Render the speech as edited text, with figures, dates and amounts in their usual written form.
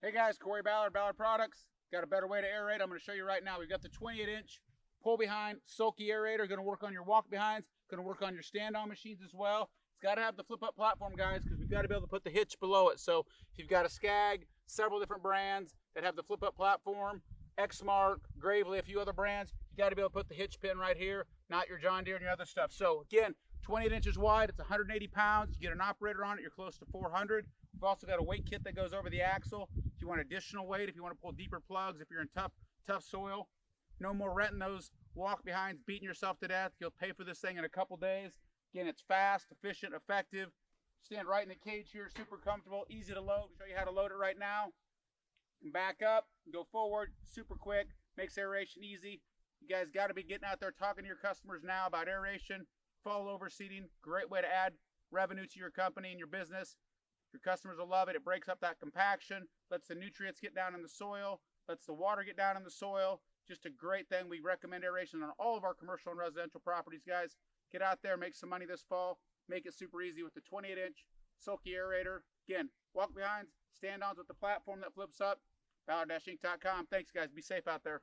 Hey guys, Corey Ballard, Ballard Products. Got a better way to aerate. I'm going to show you right now. We've got the 28-inch pull behind sulky aerator. Going to work on your walk behinds. Going to work on your stand-on machines as well. It's got to have the flip-up platform, guys, because we've got to be able to put the hitch below it. So if you've got a Skag, several different brands that have the flip-up platform, Exmark, Gravely, a few other brands, you got to be able to put the hitch pin right here, not your John Deere and your other stuff. So again, 28 inches wide, it's 180 pounds. You get an operator on it, you're close to 400. We've also got a weight kit that goes over the axle. If you want additional weight, if you want to pull deeper plugs, if you're in tough soil, no more renting those walk behinds, beating yourself to death. You'll pay for this thing in a couple days. Again, it's fast, efficient, effective. Stand right in the cage here, super comfortable, easy to load. I'll show you how to load it right now. And back up, go forward, super quick, makes aeration easy. You guys got to be getting out there talking to your customers now about aeration, fall over seating. Great way to add revenue to your company and your business. Your customers will love it. It breaks up that compaction, lets the nutrients get down in the soil, lets the water get down in the soil. Just a great thing. We recommend aeration on all of our commercial and residential properties, guys. Get out there, make some money this fall. Make it super easy with the 28-inch sulky aerator. Again, walk behinds, stand-ons with the platform that flips up. Ballard-Inc.com. Thanks, guys. Be safe out there.